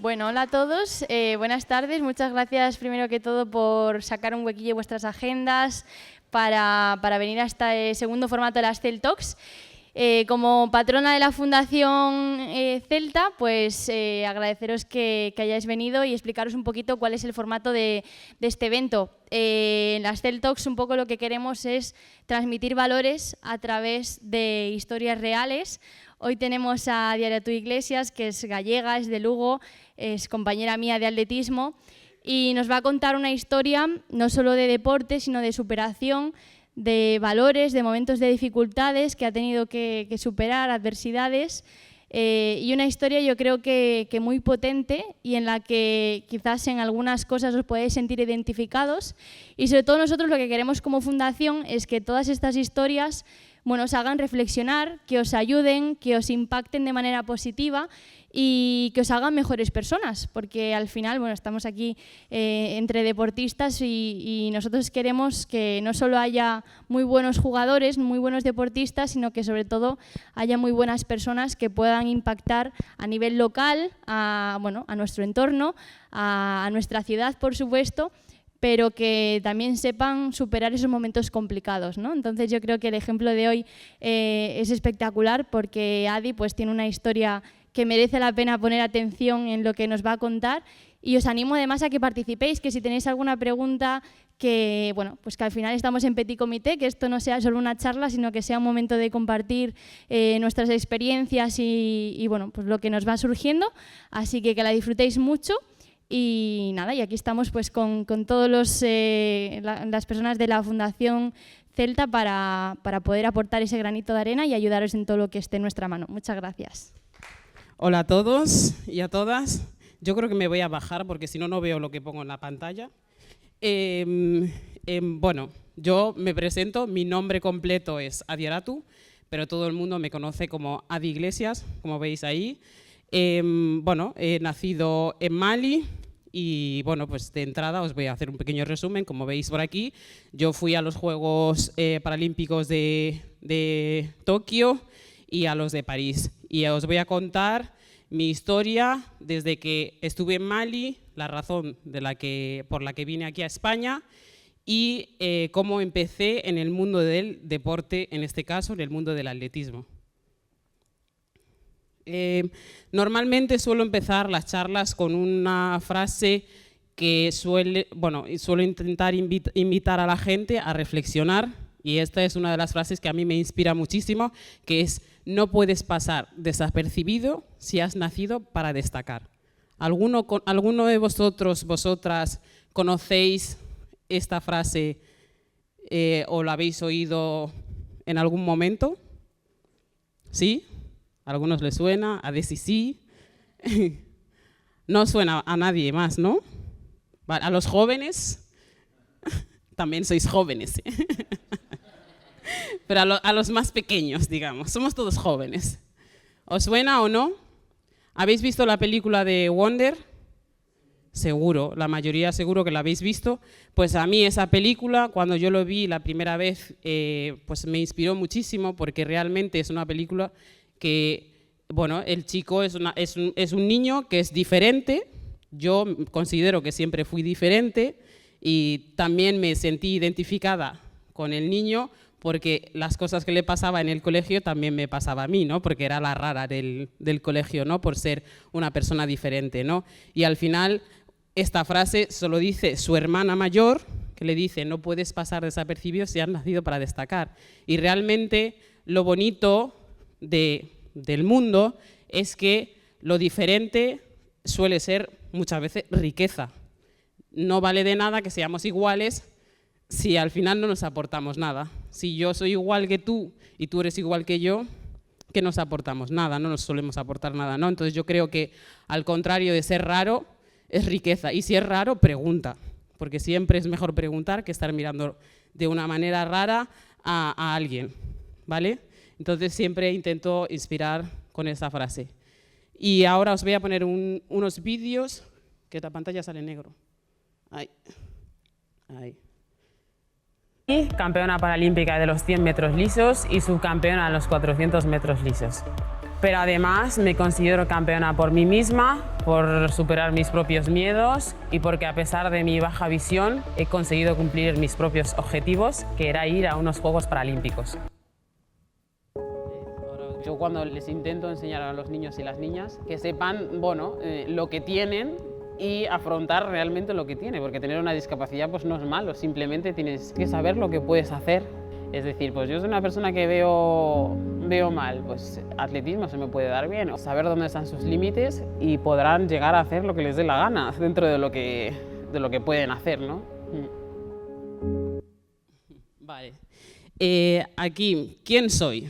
Bueno, hola a todos, buenas tardes. Muchas gracias primero que todo por sacar un huequillo de vuestras agendas para venir a este segundo formato de las CEL Talks. Como patrona de la Fundación Celta, pues agradeceros que hayáis venido y explicaros un poquito cuál es el formato de este evento. En las CEL Talks un poco lo que queremos es transmitir valores a través de historias reales. Hoy tenemos a Diana Tú Iglesias, que es gallega, es de Lugo, es compañera mía de atletismo y nos va a contar una historia no solo de deporte, sino de superación, de valores, de momentos de dificultades que ha tenido que superar, adversidades, y una historia yo creo que muy potente y en la que quizás en algunas cosas os podéis sentir identificados, y sobre todo nosotros lo que queremos como fundación es que todas estas historias os hagan reflexionar, que os ayuden, que os impacten de manera positiva y que os hagan mejores personas, porque al final estamos aquí entre deportistas y nosotros queremos que no solo haya muy buenos jugadores, muy buenos deportistas, sino que sobre todo haya muy buenas personas que puedan impactar a nivel local, a nuestro entorno, a nuestra ciudad, por supuesto, pero que también sepan superar esos momentos complicados, ¿no? Entonces yo creo que el ejemplo de hoy es espectacular porque Adi pues tiene una historia que merece la pena poner atención en lo que nos va a contar, y os animo además a que participéis, que si tenéis alguna pregunta, que al final estamos en petit comité, que esto no sea solo una charla, sino que sea un momento de compartir nuestras experiencias y pues lo que nos va surgiendo, así que la disfrutéis mucho. Y nada, y aquí estamos pues con todos las personas de la Fundación Celta para poder aportar ese granito de arena y ayudaros en todo lo que esté en nuestra mano. Muchas gracias. Hola a todos y a todas. Yo creo que me voy a bajar porque si no, no veo lo que pongo en la pantalla. Bueno, yo me presento, mi nombre completo es Adi Aratu, pero todo el mundo me conoce como Adi Iglesias, como veis ahí. He nacido en Mali y pues de entrada os voy a hacer un pequeño resumen. Como veis por aquí, yo fui a los Juegos Paralímpicos de Tokio y a los de París. Y os voy a contar mi historia desde que estuve en Mali, la razón por la que vine aquí a España y cómo empecé en el mundo del deporte, en este caso en el mundo del atletismo. Normalmente suelo empezar las charlas con una frase que suelo intentar invitar a la gente a reflexionar, y esta es una de las frases que a mí me inspira muchísimo, que es: no puedes pasar desapercibido si has nacido para destacar. ¿Alguno de vosotras conocéis esta frase o la habéis oído en algún momento? ¿Sí? ¿A algunos les suena? ¿A Desi sí? No suena a nadie más, ¿no? ¿A los jóvenes? También sois jóvenes. Pero a los más pequeños, digamos, somos todos jóvenes. ¿Os suena o no? ¿Habéis visto la película de Wonder? Seguro, la mayoría seguro que la habéis visto. Pues a mí esa película, cuando yo lo vi la primera vez, pues me inspiró muchísimo, porque realmente es una película que, el chico es un niño que es diferente. Yo considero que siempre fui diferente y también me sentí identificada con el niño, porque las cosas que le pasaba en el colegio también me pasaba a mí, ¿no? Porque era la rara del colegio, ¿no? Por ser una persona diferente, ¿no? Y al final esta frase solo dice su hermana mayor, que le dice: no puedes pasar desapercibido si has nacido para destacar. Y realmente lo bonito del mundo es que lo diferente suele ser muchas veces riqueza. No vale de nada que seamos iguales si al final no nos aportamos nada. Si yo soy igual que tú y tú eres igual que yo, ¿qué nos aportamos? Nada, no nos solemos aportar nada, ¿no? Entonces yo creo que al contrario de ser raro, es riqueza. Y si es raro, pregunta, porque siempre es mejor preguntar que estar mirando de una manera rara a alguien, ¿vale? Entonces siempre intento inspirar con esa frase. Y ahora os voy a poner unos vídeos, que la pantalla sale negro. Ahí. Campeona paralímpica de los 100 metros lisos y subcampeona en los 400 metros lisos. pero además me considero campeona por mí misma, por superar mis propios miedos y porque a pesar de mi baja visión he conseguido cumplir mis propios objetivos, que era ir a unos Juegos Paralímpicos. Yo cuando les intento enseñar a los niños y las niñas que sepan, bueno, lo que tienen y afrontar realmente lo que tienen, porque tener una discapacidad pues no es malo, simplemente tienes que saber lo que puedes hacer. Es decir, pues yo soy una persona que veo mal, pues atletismo se me puede dar bien, o saber dónde están sus límites y podrán llegar a hacer lo que les dé la gana dentro de lo que pueden hacer, ¿no? Vale. Aquí, ¿quién soy?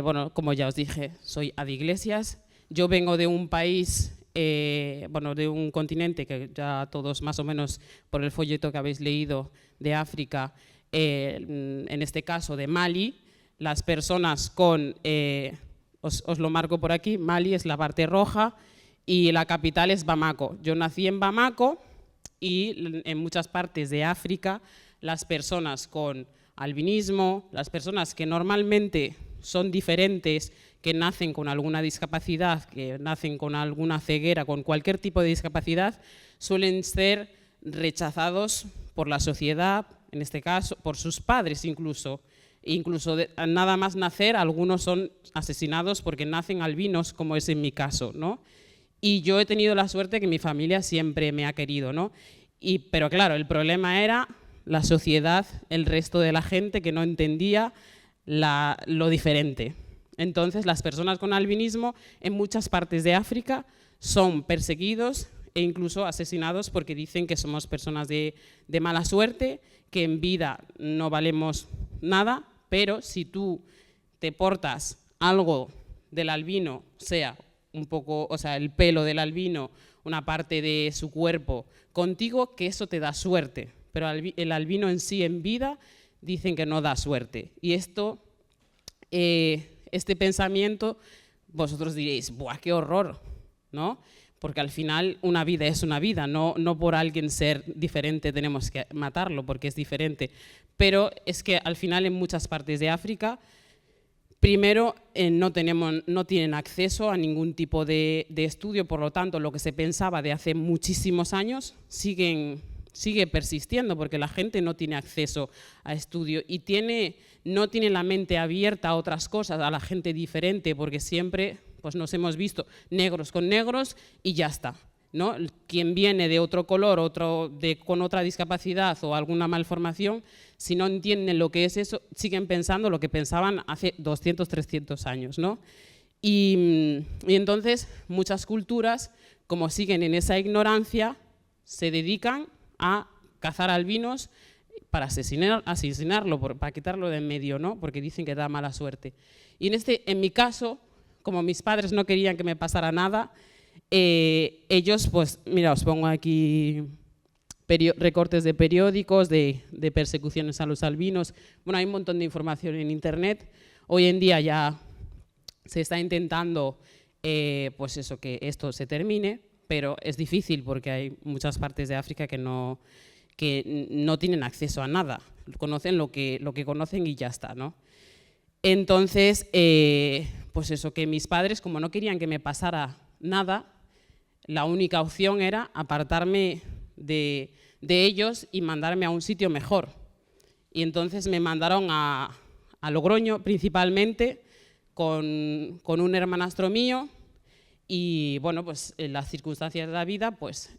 Bueno, como ya os dije, soy Adi Iglesias. Yo vengo de un país, bueno, de un continente que ya todos más o menos por el folleto que habéis leído de África, en este caso de Mali. Las personas con, os lo marco por aquí, Mali es la parte roja y la capital es Bamako. Yo nací en Bamako y en muchas partes de África las personas con albinismo, las personas que normalmente son diferentes, que nacen con alguna discapacidad, que nacen con alguna ceguera, con cualquier tipo de discapacidad, suelen ser rechazados por la sociedad, en este caso, por sus padres incluso. Incluso nada más nacer, algunos son asesinados porque nacen albinos, como es en mi caso, ¿no? Y yo he tenido la suerte que mi familia siempre me ha querido, ¿no? Pero claro, el problema era la sociedad, el resto de la gente que no entendía lo diferente. Entonces, las personas con albinismo en muchas partes de África son perseguidos e incluso asesinados porque dicen que somos personas de mala suerte, que en vida no valemos nada, pero si tú te portas algo del albino, sea un poco, o sea, el pelo del albino, una parte de su cuerpo, contigo, que eso te da suerte, pero el albino en sí en vida dicen que no da suerte. Y esto, este pensamiento, vosotros diréis, ¡buah, qué horror!, ¿no? Porque al final una vida es una vida, no por alguien ser diferente tenemos que matarlo porque es diferente. Pero es que al final en muchas partes de África, primero no tienen acceso a ningún tipo de estudio, por lo tanto lo que se pensaba de hace muchísimos años sigue persistiendo porque la gente no tiene acceso a estudio y no tiene la mente abierta a otras cosas, a la gente diferente, porque siempre pues nos hemos visto negros con negros y ya está, ¿no? Quien viene de otro color, con otra discapacidad o alguna malformación, si no entienden lo que es eso, siguen pensando lo que pensaban hace 200, 300 años, ¿no? Y entonces muchas culturas, como siguen en esa ignorancia, se dedican a cazar albinos para asesinarlo, para quitarlo de en medio, ¿no? Porque dicen que da mala suerte. Y en mi caso, como mis padres no querían que me pasara nada, ellos, pues, mira, os pongo aquí recortes de periódicos, de persecuciones a los albinos. Bueno, hay un montón de información en internet. Hoy en día ya se está intentando, pues eso, que esto se termine, pero es difícil porque hay muchas partes de África que no tienen acceso a nada, conocen lo que conocen y ya está, ¿no? Entonces, pues eso, que mis padres, como no querían que me pasara nada, la única opción era apartarme de ellos y mandarme a un sitio mejor. Y entonces me mandaron a Logroño principalmente con un hermanastro mío. Y bueno, pues en las circunstancias de la vida pues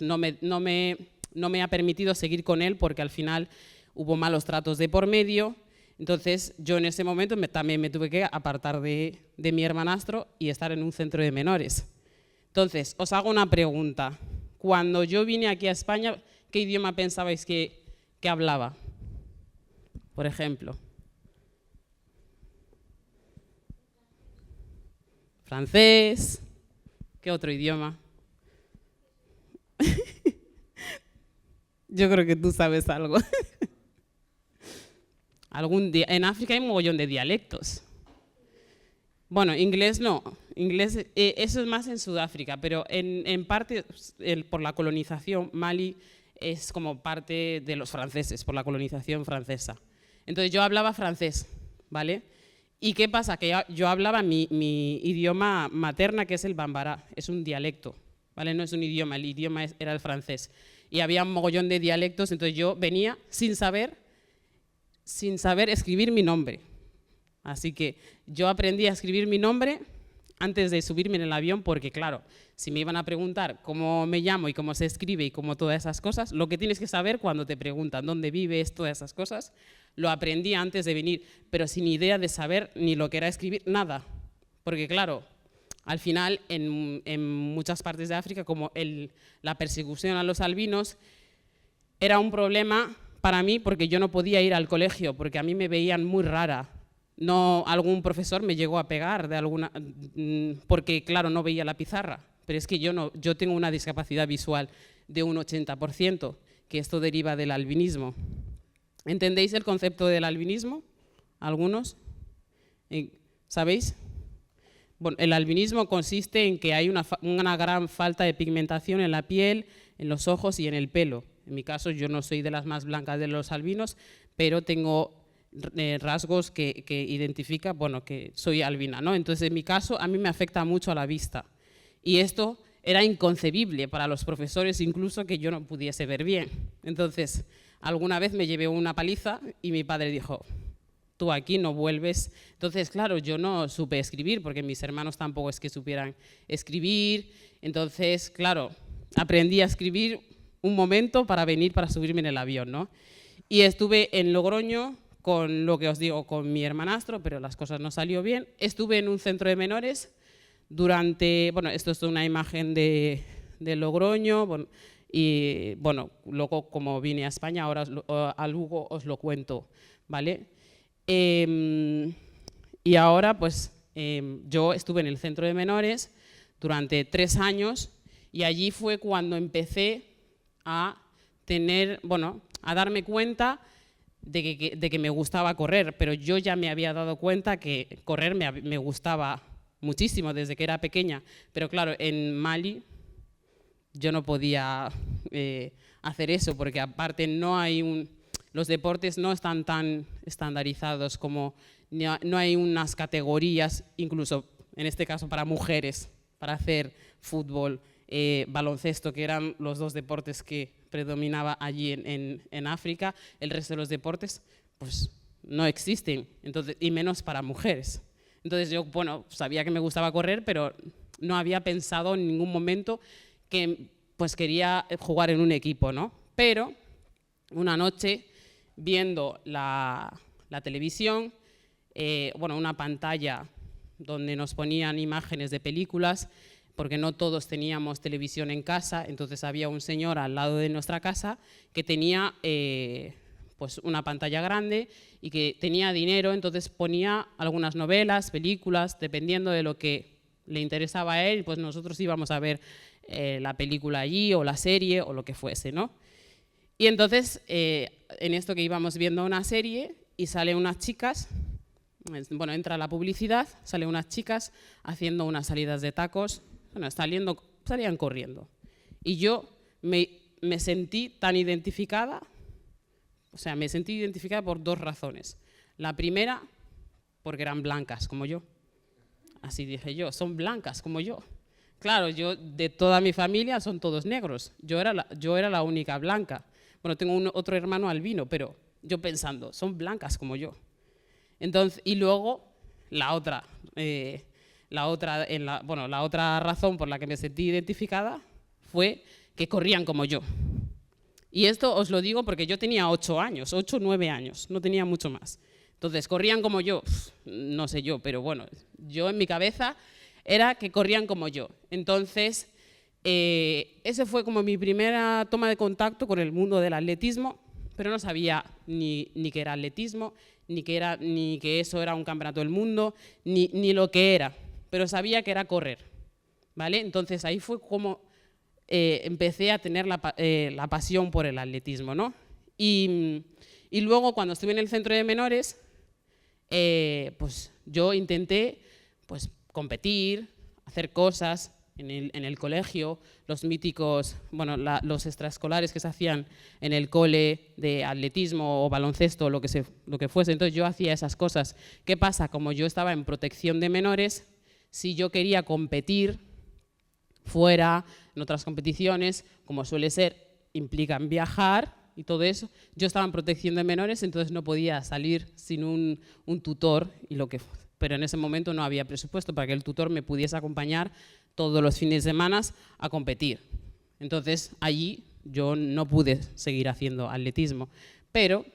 no me ha permitido seguir con él porque al final hubo malos tratos de por medio. Entonces yo en ese momento también me tuve que apartar de mi hermanastro y estar en un centro de menores. Entonces, os hago una pregunta. Cuando yo vine aquí a España, ¿qué idioma pensabais que hablaba? Por ejemplo. Francés. ¿Qué otro idioma? Yo creo que tú sabes algo. En África hay un mogollón de dialectos. Bueno, inglés no. Inglés, eso es más en Sudáfrica, pero en parte, por la colonización, Mali es como parte de los franceses, por la colonización francesa. Entonces yo hablaba francés, ¿vale? ¿Y qué pasa? Que yo hablaba mi idioma materna, que es el bambara, es un dialecto, ¿vale? No es un idioma, el idioma era el francés. Y había un mogollón de dialectos, entonces yo venía sin saber escribir mi nombre. Así que yo aprendí a escribir mi nombre antes de subirme en el avión, porque claro, si me iban a preguntar cómo me llamo y cómo se escribe y cómo todas esas cosas, lo que tienes que saber cuando te preguntan dónde vives, todas esas cosas, lo aprendí antes de venir, pero sin idea de saber ni lo que era escribir, nada. Porque claro, al final en muchas partes de África, como la persecución a los albinos, era un problema para mí porque yo no podía ir al colegio, porque a mí me veían muy rara. No, algún profesor me llegó a pegar porque claro, no veía la pizarra, pero es que yo tengo una discapacidad visual de un 80%, que esto deriva del albinismo. ¿Entendéis el concepto del albinismo? ¿Algunos? ¿Sabéis? Bueno, el albinismo consiste en que hay una gran falta de pigmentación en la piel, en los ojos y en el pelo. En mi caso, yo no soy de las más blancas de los albinos, pero tengo rasgos que identifica, bueno, que soy albina, ¿no? Entonces, en mi caso, a mí me afecta mucho a la vista. Y esto era inconcebible para los profesores, incluso que yo no pudiese ver bien. Entonces, alguna vez me llevé una paliza y mi padre dijo, tú aquí no vuelves. Entonces, claro, yo no supe escribir, porque mis hermanos tampoco es que supieran escribir. Entonces, claro, aprendí a escribir un momento para venir, para subirme en el avión, ¿no? Y estuve en Logroño con lo que os digo, con mi hermanastro, pero las cosas no salió bien. Estuve en un centro de menores durante, bueno, esto es una imagen de Logroño, bueno, y bueno, luego como vine a España, ahora a Lugo os lo cuento, ¿vale? Y ahora, pues, yo estuve en el centro de menores durante 3 años y allí fue cuando empecé a darme cuenta de que me gustaba correr, pero yo ya me había dado cuenta que correr me gustaba muchísimo desde que era pequeña, pero claro, en Mali yo no podía hacer eso, porque aparte los deportes no están tan estandarizados como no hay unas categorías, incluso en este caso para mujeres, para hacer fútbol, baloncesto, que eran los 2 deportes que predominaba allí en África. El resto de los deportes pues no existen, entonces, y menos para mujeres. Entonces yo, bueno, sabía que me gustaba correr, pero no había pensado en ningún momento que pues quería jugar en un equipo, ¿no? Pero una noche, viendo la televisión, una pantalla donde nos ponían imágenes de películas, porque no todos teníamos televisión en casa, entonces había un señor al lado de nuestra casa que tenía pues una pantalla grande y que tenía dinero, entonces ponía algunas novelas, películas, dependiendo de lo que le interesaba a él, pues nosotros íbamos a ver la película allí o la serie o lo que fuese, ¿no? Y entonces, en esto que íbamos viendo una serie y salen unas chicas, bueno, entra la publicidad, salen unas chicas haciendo unas salidas de tacos, bueno, salían corriendo. Y yo me sentí tan identificada, o sea, me sentí identificada por 2 razones. La primera, porque eran blancas como yo. Así dije yo, son blancas como yo. Claro, yo de toda mi familia son todos negros. Yo era la única blanca. Bueno, tengo otro hermano albino, pero yo pensando, son blancas como yo. Entonces, y luego la otra razón por la que me sentí identificada fue que corrían como yo. Y esto os lo digo porque yo tenía 8 años, 8 o 9 años, no tenía mucho más. Entonces, corrían como yo, no sé yo, pero bueno, yo en mi cabeza era que corrían como yo. Entonces, ese fue como mi primera toma de contacto con el mundo del atletismo, pero no sabía ni qué era atletismo, ni que eso era un campeonato del mundo, ni lo que era, pero sabía que era correr, ¿vale? Entonces, ahí fue como empecé a tener la pasión por el atletismo, ¿no? Y luego, cuando estuve en el centro de menores, pues yo intenté pues, competir, hacer cosas, en el colegio, los míticos, bueno, los extraescolares que se hacían en el cole de atletismo o baloncesto, lo que fuese. Entonces yo hacía esas cosas. ¿Qué pasa? Como yo estaba en protección de menores, si yo quería competir fuera, en otras competiciones, como suele ser, implican viajar y todo eso, yo estaba en protección de menores, entonces no podía salir sin un tutor, pero en ese momento no había presupuesto para que el tutor me pudiese acompañar todos los fines de semana a competir. Entonces allí yo no pude seguir haciendo atletismo, pero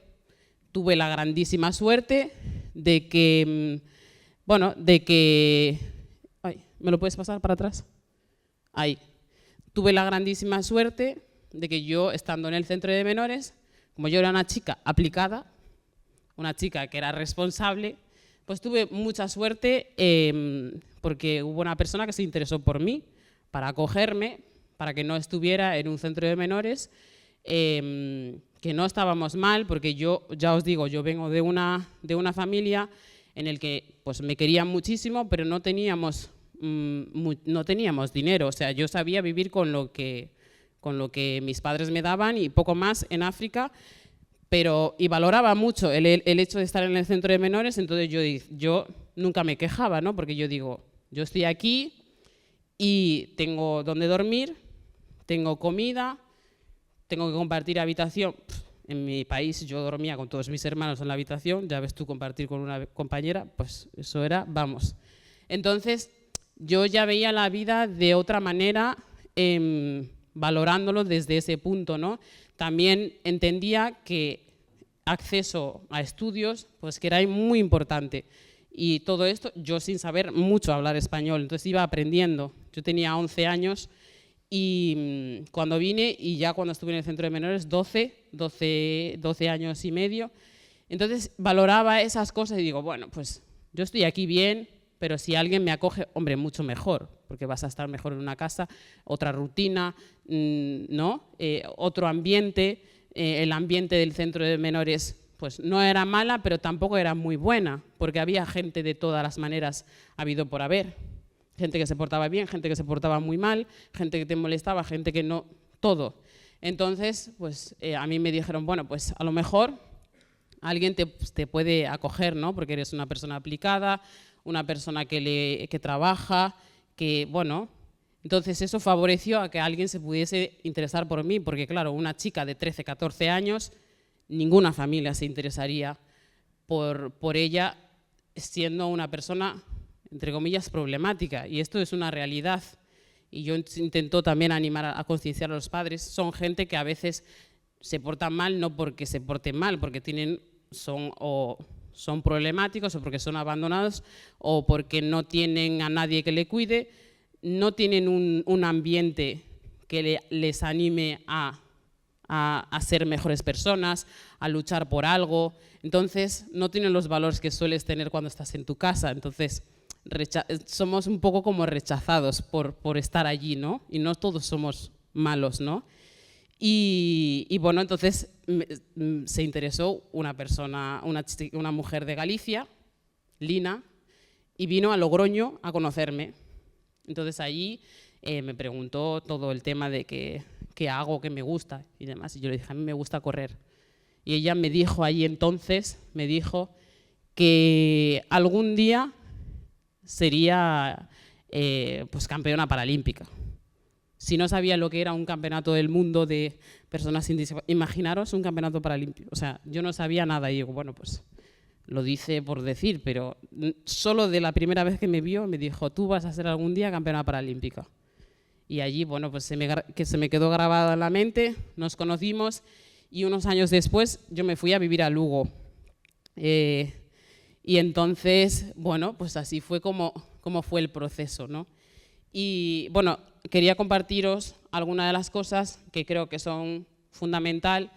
tuve la grandísima suerte de que, ay, ¿me lo puedes pasar para atrás? Ahí. Tuve la grandísima suerte de que yo, estando en el centro de menores, como yo era una chica aplicada, una chica que era responsable, pues tuve mucha suerte porque hubo una persona que se interesó por mí para acogerme, para que no estuviera en un centro de menores, que no estábamos mal, porque yo, ya os digo, yo vengo de una familia en el que pues, me querían muchísimo, pero no teníamos dinero. O sea, yo sabía vivir con lo que mis padres me daban y poco más en África, y valoraba mucho el hecho de estar en el centro de menores. Entonces yo nunca me quejaba, ¿no? Porque yo digo, yo estoy aquí y tengo donde dormir, tengo comida, tengo que compartir habitación. En mi país yo dormía con todos mis hermanos en la habitación, ya ves tú, compartir con una compañera, pues eso era, vamos. Entonces yo ya veía la vida de otra manera, valorándolo desde ese punto, ¿no? También entendía que acceso a estudios, pues que era muy importante. Y todo esto yo sin saber mucho hablar español, entonces iba aprendiendo. Yo tenía 11 años y cuando vine, y ya cuando estuve en el centro de menores, 12 años y medio, entonces valoraba esas cosas y digo, bueno, pues yo estoy aquí bien, pero si alguien me acoge, hombre, mucho mejor, porque vas a estar mejor en una casa, otra rutina, ¿no? Otro ambiente. El ambiente del centro de menores pues no era mala, pero tampoco era muy buena, porque había gente de todas las maneras habido por haber. Gente que se portaba bien, gente que se portaba muy mal, gente que te molestaba, gente que no, todo. Entonces, pues a mí me dijeron, bueno, pues a lo mejor alguien te puede acoger, ¿no? Porque eres una persona aplicada, una persona que trabaja, que, bueno, entonces eso favoreció a que alguien se pudiese interesar por mí, porque claro, una chica de 13, 14 años, ninguna familia se interesaría por ella siendo una persona, entre comillas, problemática, y esto es una realidad. Y yo intento también animar a concienciar a los padres. Son gente que a veces se portan mal, no porque se porten mal, porque son problemáticos, o porque son abandonados, o porque no tienen a nadie que le cuide, no tienen un ambiente que les anime a ser mejores personas, a luchar por algo. Entonces, no tienen los valores que sueles tener cuando estás en tu casa. Entonces, somos un poco como rechazados por estar allí, ¿no? Y no todos somos malos, ¿no? Y bueno, entonces se interesó una persona, una mujer de Galicia, Lina, y vino a Logroño a conocerme. Entonces allí me preguntó todo el tema de qué hago, qué me gusta y demás. Y yo le dije, a mí me gusta correr. Y ella me dijo allí entonces, me dijo que algún día sería pues campeona paralímpica. Si no sabía lo que era un campeonato del mundo de personas sin discapacidad, imaginaros un campeonato paralímpico. O sea, yo no sabía nada y digo, bueno, pues lo dice por decir, pero solo de la primera vez que me vio me dijo, tú vas a ser algún día campeona paralímpica. Y allí, bueno, pues se me quedó grabado en la mente, nos conocimos y unos años después yo me fui a vivir a Lugo. Y entonces, bueno, pues así fue como fue el proceso, ¿no? Y bueno, quería compartiros algunas de las cosas que creo que son fundamental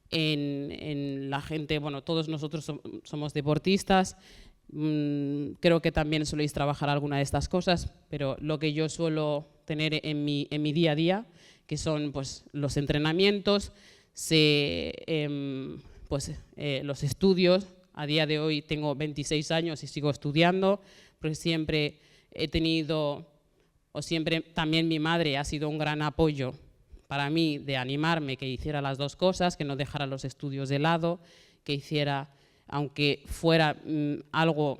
en la gente. Bueno, todos nosotros somos deportistas, creo que también soléis trabajar alguna de estas cosas, pero lo que yo suelo tener en mi día a día, que son pues, los entrenamientos, los estudios. A día de hoy tengo 26 años y sigo estudiando, porque siempre he tenido o siempre también mi madre ha sido un gran apoyo para mí de animarme que hiciera las dos cosas, que no dejara los estudios de lado, que hiciera, aunque fuera algo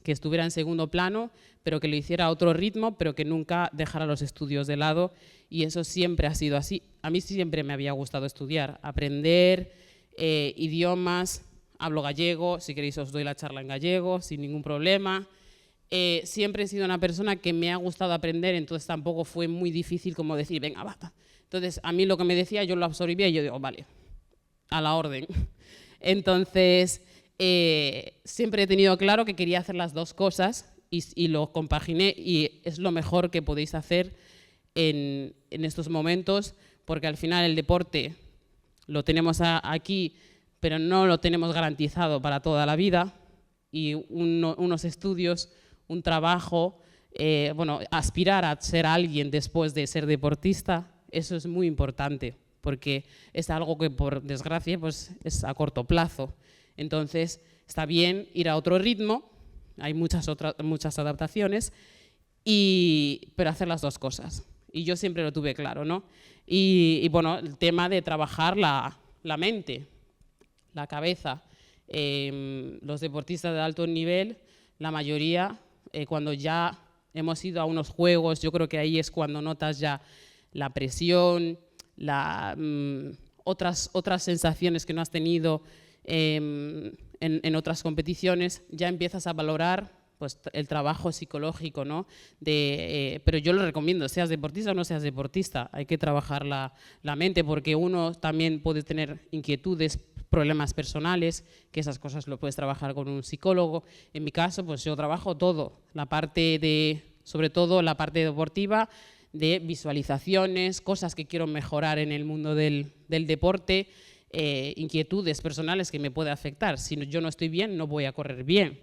que estuviera en segundo plano, pero que lo hiciera a otro ritmo, pero que nunca dejara los estudios de lado, y eso siempre ha sido así. A mí siempre me había gustado estudiar, aprender idiomas, hablo gallego, si queréis os doy la charla en gallego, sin ningún problema. Siempre he sido una persona que me ha gustado aprender, entonces tampoco fue muy difícil como decir, venga, basta. Entonces, a mí lo que me decía, yo lo absorbía y yo digo, vale, a la orden. Entonces, siempre he tenido claro que quería hacer las dos cosas y lo compaginé, y es lo mejor que podéis hacer en estos momentos, porque al final el deporte lo tenemos aquí, pero no lo tenemos garantizado para toda la vida, y unos estudios, un trabajo, bueno, aspirar a ser alguien después de ser deportista, eso es muy importante, porque es algo que por desgracia pues, es a corto plazo. Entonces está bien ir a otro ritmo, hay muchas adaptaciones, pero hacer las dos cosas. Y yo siempre lo tuve claro, ¿no? Y bueno, el tema de trabajar la mente, la cabeza. Los deportistas de alto nivel, la mayoría, cuando ya hemos ido a unos juegos, yo creo que ahí es cuando notas ya la presión, otras sensaciones que no has tenido en otras competiciones, ya empiezas a valorar pues, el trabajo psicológico, ¿no? Pero yo lo recomiendo, seas deportista o no seas deportista, hay que trabajar la mente, porque uno también puede tener inquietudes, problemas personales, que esas cosas lo puedes trabajar con un psicólogo. En mi caso, pues yo trabajo todo, sobre todo la parte deportiva, de visualizaciones, cosas que quiero mejorar en el mundo del deporte, inquietudes personales que me puede afectar. Si yo no estoy bien, no voy a correr bien,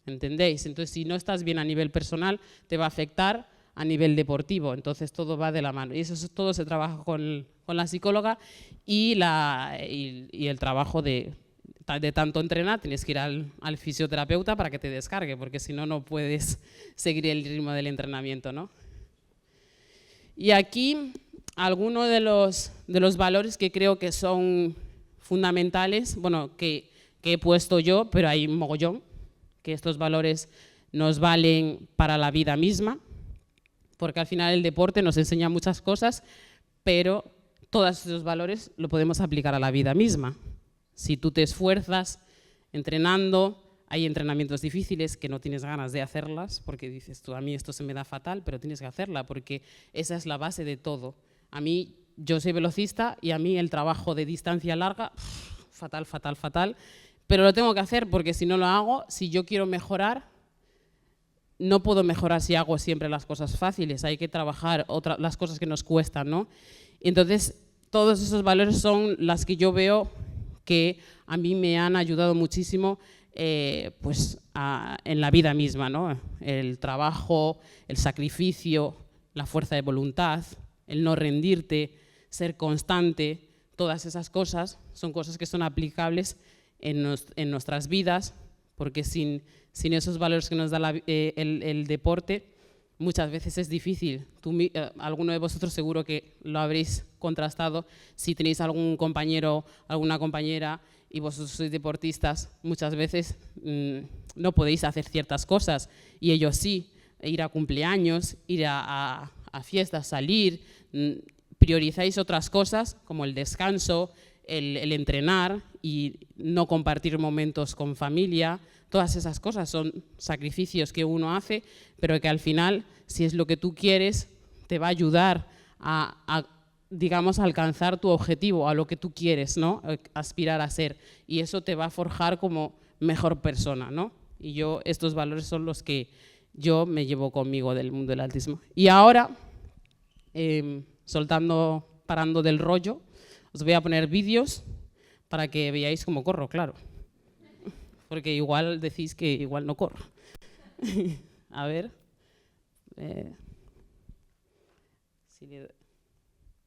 ¿entendéis? Entonces, si no estás bien a nivel personal, te va a afectar a nivel deportivo. Entonces, todo va de la mano. Y eso todo se trabaja con la psicóloga y el trabajo de tanto entrenar. Tienes que ir al fisioterapeuta para que te descargue, porque si no, no puedes seguir el ritmo del entrenamiento, ¿no? Y aquí, algunos de los valores que creo que son fundamentales, bueno, que he puesto yo, pero hay un mogollón, que estos valores nos valen para la vida misma, porque al final el deporte nos enseña muchas cosas, pero todos esos valores lo podemos aplicar a la vida misma. Si tú te esfuerzas entrenando, hay entrenamientos difíciles que no tienes ganas de hacerlas, porque dices tú, a mí esto se me da fatal, pero tienes que hacerla, porque esa es la base de todo. Yo soy velocista y a mí el trabajo de distancia larga, fatal, fatal, fatal, pero lo tengo que hacer porque si no lo hago, si yo quiero mejorar, no puedo mejorar si hago siempre las cosas fáciles, hay que trabajar las cosas que nos cuestan, ¿no? Entonces, todos esos valores son las que yo veo que a mí me han ayudado muchísimo en la vida misma, ¿no? El trabajo, el sacrificio, la fuerza de voluntad, el no rendirte, ser constante, todas esas cosas son cosas que son aplicables en nuestras vidas, porque sin esos valores que nos da el deporte, muchas veces es difícil. Alguno de vosotros seguro que lo habréis contrastado. Si tenéis algún compañero, alguna compañera y vosotros sois deportistas, muchas veces no podéis hacer ciertas cosas y ellos sí. Ir a cumpleaños, ir a fiestas, salir, priorizáis otras cosas como el descanso, el entrenar y no compartir momentos con familia. Todas esas cosas son sacrificios que uno hace, pero que al final, si es lo que tú quieres, te va a ayudar a digamos, alcanzar tu objetivo, a lo que tú quieres, ¿no? Aspirar a ser. Y eso te va a forjar como mejor persona, ¿no? Y estos valores son los que yo me llevo conmigo del mundo del atletismo. Y ahora, parando del rollo, os voy a poner vídeos para que veáis cómo corro, claro. Porque igual decís que igual no corro. A ver.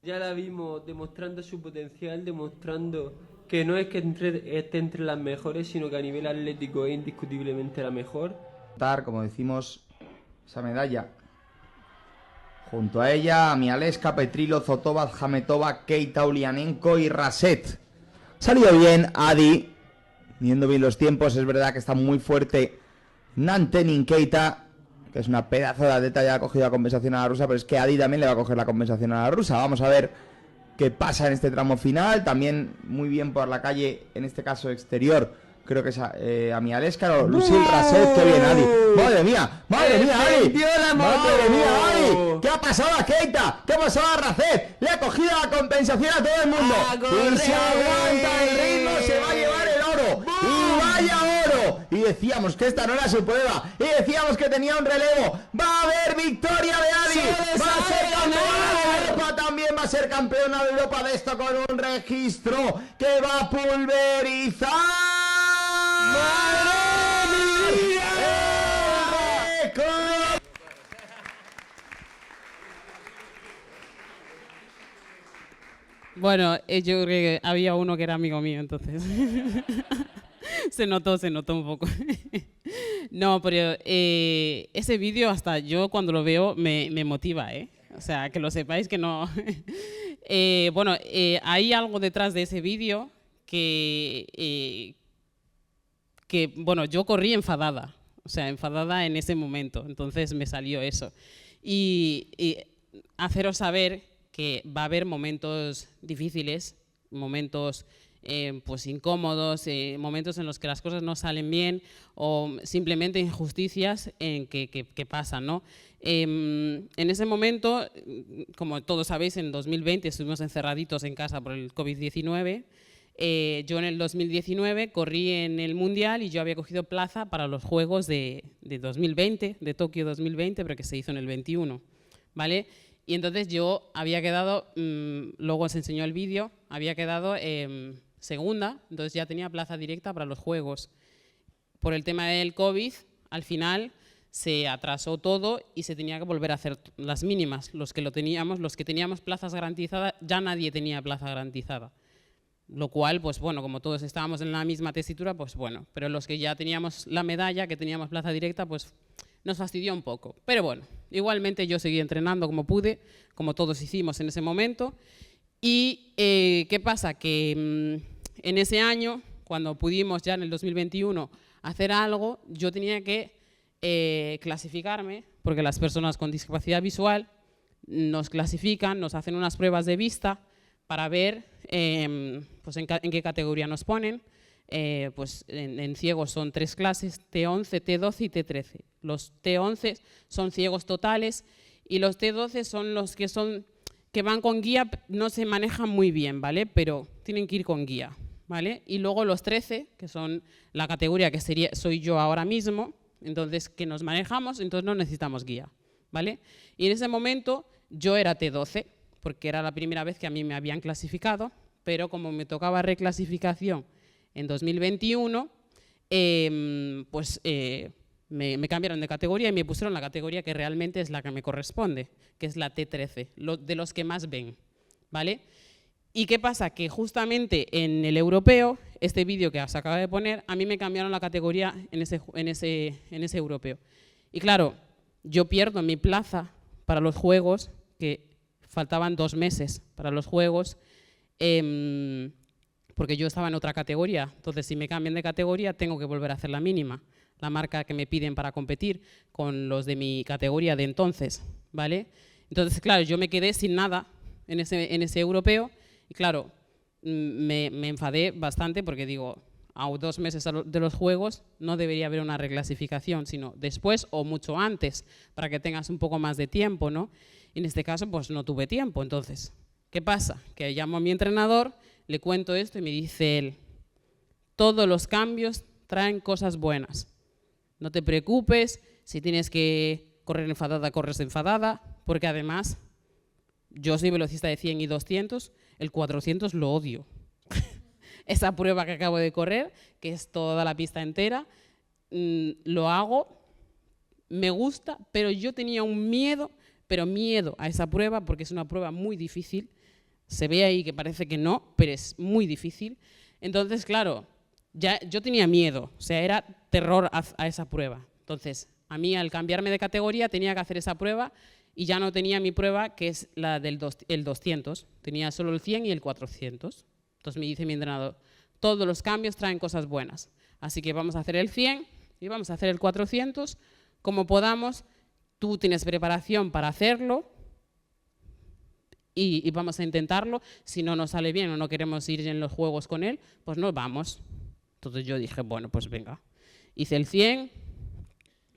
Ya la vimos demostrando su potencial, demostrando que no es que esté entre las mejores, sino que a nivel atlético es indiscutiblemente la mejor. Como decimos, esa medalla Junto a ella, Amialeska, Petrilo, Zotova, Jametova, Keita, Ulianenko y Raset. Salió bien Adi, viendo bien los tiempos. Es verdad que está muy fuerte Nantenin Keita, que es una pedazo de atleta, ya ha cogido la compensación a la rusa, pero es que Adi también le va a coger la compensación a la rusa. Vamos a ver qué pasa en este tramo final. También muy bien por la calle, en este caso exterior. Creo que es Amialeska, no, Lucille Raset, qué bien Adi. Madre mía, Adi. Madre mía, Adi. ¿Qué ha pasado a Keita? ¿Qué ha pasado a Raset? Le ha cogido la compensación a todo el mundo. Y se aguanta el ritmo, se va a llevar el oro. Y vaya oro. Y decíamos que esta no era su prueba. Y decíamos que tenía un relevo. Va a haber victoria de Adi. Va a ser campeona de Europa. También va a ser campeona de Europa de esto con un registro que va a pulverizar. ¡Madre mía! Bueno, yo creo que había uno que era amigo mío, entonces se notó un poco. No, pero ese vídeo hasta yo cuando lo veo me motiva, ¿eh? O sea, que lo sepáis que no... Bueno, hay algo detrás de ese vídeo que bueno, yo corrí enfadada, o sea, enfadada en ese momento, entonces me salió eso. Y haceros saber que va a haber momentos difíciles, momentos pues incómodos, momentos en los que las cosas no salen bien o simplemente injusticias que pasan, ¿no? En ese momento, como todos sabéis, en 2020 estuvimos encerraditos en casa por el COVID-19. Yo en el 2019 corrí en el Mundial y yo había cogido plaza para los Juegos de 2020, de Tokio 2020, pero que se hizo en el 21, ¿vale? Y entonces yo había quedado, luego os enseñó el vídeo, había quedado segunda, entonces ya tenía plaza directa para los Juegos. Por el tema del COVID, al final se atrasó todo y se tenía que volver a hacer las mínimas. Los que teníamos plazas garantizadas, ya nadie tenía plaza garantizada. Lo cual, pues bueno, como todos estábamos en la misma tesitura, pues bueno, pero los que ya teníamos la medalla, que teníamos plaza directa, pues nos fastidió un poco. Pero bueno, igualmente yo seguí entrenando como pude, como todos hicimos en ese momento. Y ¿qué pasa? Que en ese año, cuando pudimos ya en el 2021 hacer algo, yo tenía que clasificarme, porque las personas con discapacidad visual nos clasifican, nos hacen unas pruebas de vista para ver pues en qué categoría nos ponen. Pues en ciegos son 3 clases, T11, T12 y T13. Los T11 son ciegos totales y los T12 son los que van con guía, no se manejan muy bien, ¿vale? Pero tienen que ir con guía, ¿vale? Y luego los 13, que son la categoría que soy yo ahora mismo, entonces que nos manejamos, entonces no necesitamos guía, ¿vale? Y en ese momento yo era T12, porque era la primera vez que a mí me habían clasificado, pero como me tocaba reclasificación en 2021, pues me cambiaron de categoría y me pusieron la categoría que realmente es la que me corresponde, que es la T13, de los que más ven, ¿vale? ¿Y qué pasa? Que justamente en el europeo, este vídeo que os acabo de poner, a mí me cambiaron la categoría en ese europeo. Y claro, yo pierdo mi plaza para los Juegos, que faltaban 2 meses para los Juegos, porque yo estaba en otra categoría. Entonces, si me cambian de categoría, tengo que volver a hacer la mínima, la marca que me piden para competir con los de mi categoría de entonces, ¿vale? Entonces, claro, yo me quedé sin nada en ese europeo y, claro, me enfadé bastante porque digo, a 2 meses de los Juegos no debería haber una reclasificación, sino después o mucho antes, para que tengas un poco más de tiempo, ¿no? Y en este caso, pues no tuve tiempo. Entonces, ¿qué pasa? Que llamo a mi entrenador, le cuento esto y me dice él, todos los cambios traen cosas buenas. No te preocupes, si tienes que correr enfadada, corres enfadada, porque además yo soy velocista de 100 y 200, el 400 lo odio. Esa prueba que acabo de correr, que es toda la pista entera, lo hago, me gusta, pero yo tenía un miedo a esa prueba porque es una prueba muy difícil. Se ve ahí que parece que no, pero es muy difícil. Entonces, claro, ya yo tenía miedo, o sea, era terror a esa prueba. Entonces, a mí al cambiarme de categoría tenía que hacer esa prueba y ya no tenía mi prueba, que es la del el 200. Tenía solo el 100 y el 400. Entonces me dice mi entrenador, todos los cambios traen cosas buenas. Así que vamos a hacer el 100 y vamos a hacer el 400 como podamos. Tú tienes preparación para hacerlo y vamos a intentarlo. Si no nos sale bien o no queremos ir en los juegos con él, pues no vamos. Entonces yo dije, bueno, pues venga. Hice el 100,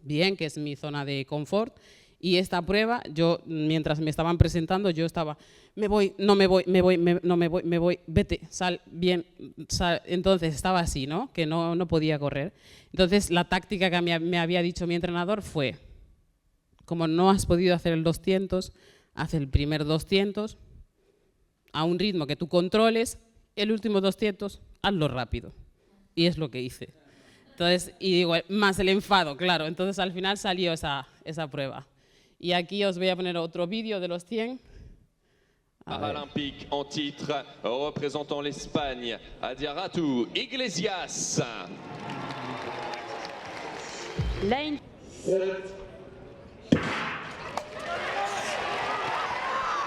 bien, que es mi zona de confort. Y esta prueba, yo, mientras me estaban presentando, yo estaba, me voy, no me voy, me voy, no me voy, me voy, vete, sal, bien, sal. Entonces estaba así, ¿no? Que no podía correr. Entonces la táctica que me había dicho mi entrenador fue, como no has podido hacer el 200, haz el primer 200 a un ritmo que tú controles, el último 200, hazlo rápido. Y es lo que hice. Entonces, y digo, más el enfado, claro. Entonces al final salió esa prueba. Y aquí os voy a poner otro vídeo de los 100. Paralympique en titre, représentant l'Espagne, Adiratu Iglesias.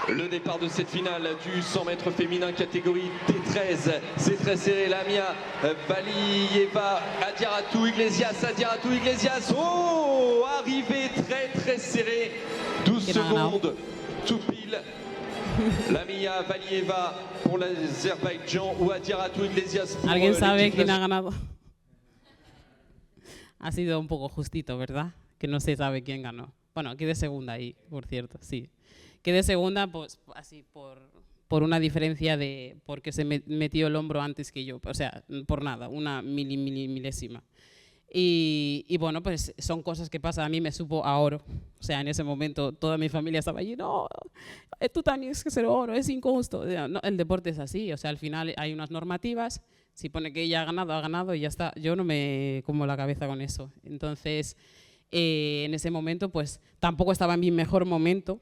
Le départ de cette finale du 100 mètres féminin catégorie T13, c'est très serré. Lamia Valieva, Adiratu Iglesias, oh, arrivée très serrée, 12 secondes, tout pile. Lamia Valieva pour l'Azerbaïdjan ou Adiratu Iglesias pour ¿Alguien sabe quién ha ganado? Ha sido un poco justito, ¿verdad? Que no se sabe quién ganó. Bueno, quedé segunda ahí, por cierto, sí. Quedé segunda, pues así por una diferencia de porque se metió el hombro antes que yo, o sea, por nada, una milésima. Y bueno, pues son cosas que pasan. A mí me supo a oro. O sea, en ese momento toda mi familia estaba allí, no, tú también es que ser oro, es injusto. No, el deporte es así, o sea, al final hay unas normativas, si pone que ella ha ganado y ya está. Yo no me como la cabeza con eso. Entonces, en ese momento, pues tampoco estaba en mi mejor momento,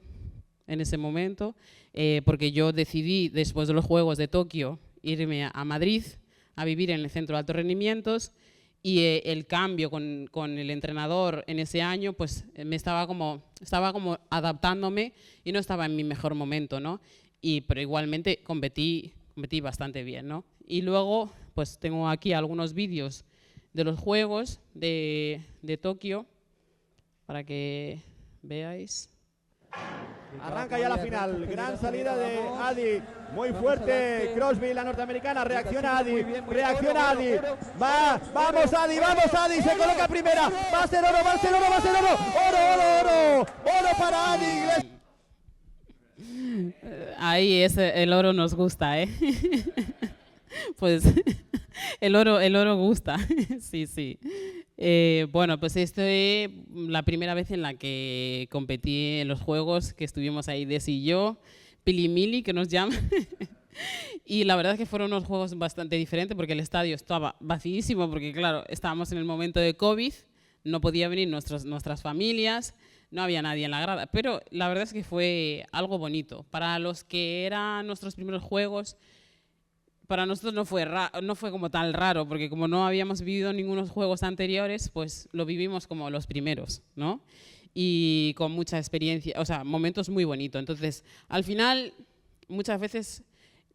en ese momento, porque yo decidí, después de los Juegos de Tokio, irme a Madrid a vivir en el Centro de Altos Rendimientos, y el cambio con el entrenador en ese año, pues estaba como adaptándome y no estaba en mi mejor momento, ¿no? Pero igualmente competí bastante bien, ¿no? Y luego, pues tengo aquí algunos vídeos de los Juegos de Tokio para que veáis. Arranca ya la final, gran salida de Adi, muy fuerte, Crosby, la norteamericana, reacciona Adi, vamos Adi, se coloca primera, va a ser oro, oro para Adi. Ahí el oro nos gusta, ¿eh? Pues el oro gusta, sí. Bueno, pues esto es la primera vez en la que competí en los Juegos, que estuvimos ahí Desi y yo, Pilimili, que nos llama. Y la verdad es que fueron unos Juegos bastante diferentes porque el estadio estaba vacíísimo, porque claro, estábamos en el momento de COVID, no podían venir nuestras familias, no había nadie en la grada, pero la verdad es que fue algo bonito. Para los que eran nuestros primeros Juegos, para nosotros no fue como tan raro, porque como no habíamos vivido ningunos juegos anteriores, pues lo vivimos como los primeros, ¿no? Y con mucha experiencia, o sea, momentos muy bonitos. Entonces, al final, muchas veces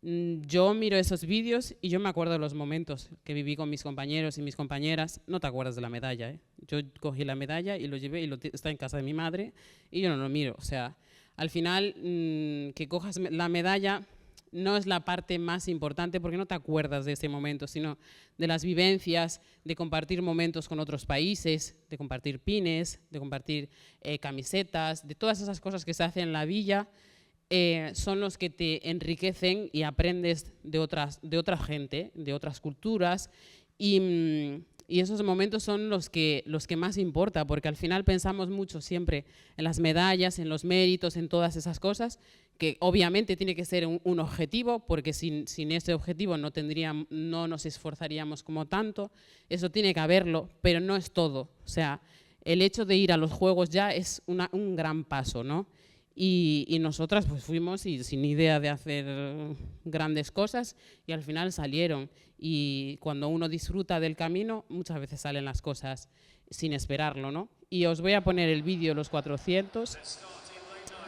yo miro esos vídeos y yo me acuerdo de los momentos que viví con mis compañeros y mis compañeras. No te acuerdas de la medalla, ¿eh? Yo cogí la medalla y lo llevé y está en casa de mi madre y yo no lo miro. O sea, al final, que cojas la medalla no es la parte más importante porque no te acuerdas de ese momento, sino de las vivencias, de compartir momentos con otros países, de compartir pines, de compartir camisetas, de todas esas cosas que se hacen en la villa, son los que te enriquecen y aprendes de otra gente, de otras culturas, y esos momentos son los que más importa, porque al final pensamos mucho siempre en las medallas, en los méritos, en todas esas cosas, que obviamente tiene que ser un objetivo, porque sin ese objetivo no nos esforzaríamos como tanto. Eso tiene que haberlo, pero no es todo. O sea, el hecho de ir a los Juegos ya es un gran paso, ¿no? Y nosotras pues fuimos y sin idea de hacer grandes cosas y al final salieron. Y cuando uno disfruta del camino, muchas veces salen las cosas sin esperarlo, ¿no? Y os voy a poner el vídeo de los 400.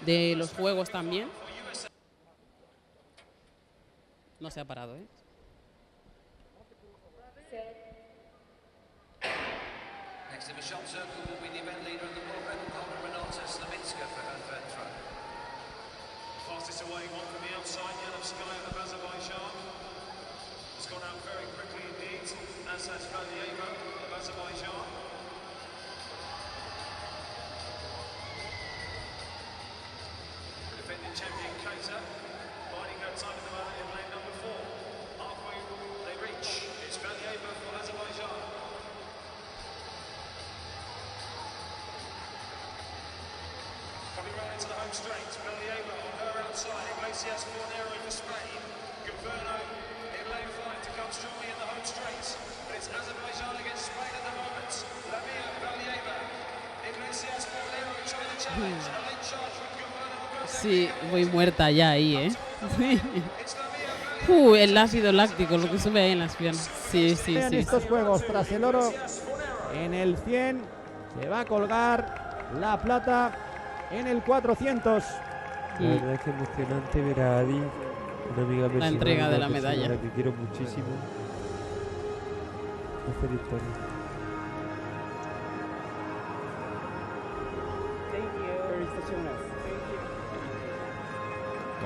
de los juegos también. No se ha parado, ¿eh? Next in the shot circle will be the event leader of the world record holder, Renata Slavinska, for her third throw. Fastest away one from the outside, Yanovskaya of Azerbaijan. It's gone out very quickly indeed, as has Valieva of Azerbaijan. Defending champion Kaiser, biding her time at the moment in lane number 4. Halfway they reach, it's Valieva for Azerbaijan. Coming round into the home straight, Valieva on her outside, Iglesias Fornero for Spain, Governo in lane 5 to come strongly in the home straight, but it's Azerbaijan against Spain at the moment. Lamia, Valieva, Iglesias Fornero trying to challenge, a late charge from Governo. Sí, voy muerta ya ahí, ¿eh? El ácido láctico, lo que sube ahí en las piernas. Sí, sí, Vean sí. estos juegos, tras el oro en el 100, se va a colgar la plata en el 400. La verdad es que emocionante ver a Adi, una amiga personal, La entrega de una la persona medalla. a la que quiero muchísimo. Hacer historia.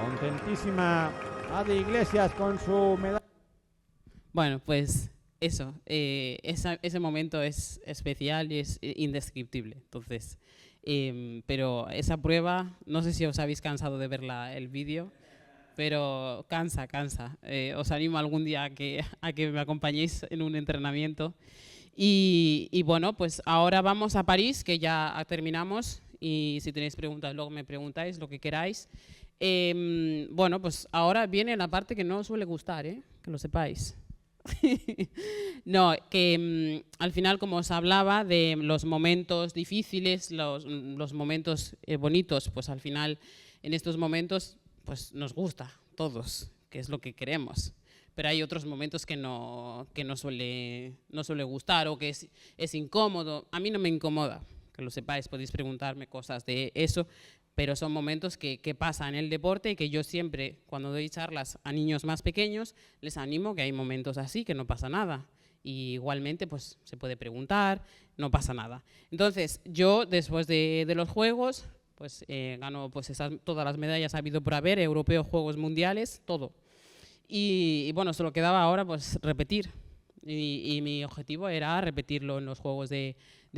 Contentísima Adi Iglesias con su medalla. Bueno, pues eso, ese momento es especial y es indescriptible. Entonces, pero esa prueba, no sé si os habéis cansado de ver el vídeo, pero cansa. Os animo algún día a que me acompañéis en un entrenamiento. Y bueno, pues ahora vamos a París, que ya terminamos. Y si tenéis preguntas, luego me preguntáis lo que queráis. Bueno, pues ahora viene la parte que no os suele gustar, que lo sepáis. No, que al final, como os hablaba de los momentos difíciles, los momentos bonitos, pues al final en estos momentos pues nos gusta todos, que es lo que queremos. Pero hay otros momentos que no suele gustar o que es incómodo. A mí no me incomoda, que lo sepáis, podéis preguntarme cosas de eso, pero son momentos que pasan en el deporte y que yo siempre, cuando doy charlas a niños más pequeños, les animo que hay momentos así, que no pasa nada. Y igualmente, pues se puede preguntar, no pasa nada. Entonces, yo, después de los Juegos, pues gano pues, todas las medallas habido por haber, europeos, Juegos Mundiales, todo. Y bueno, solo quedaba ahora pues repetir. Y mi objetivo era repetirlo en los Juegos de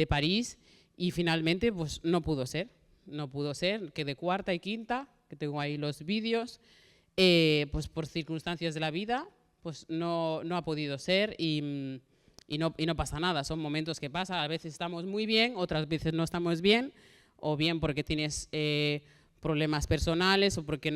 París y finalmente pues no pudo ser. No pudo ser, quedé cuarta y quinta, que tengo ahí los vídeos, pues por circunstancias de la vida, pues no ha podido ser y no pasa nada, son momentos que pasan, a veces estamos muy bien, otras veces no estamos bien, o bien porque tienes problemas personales o porque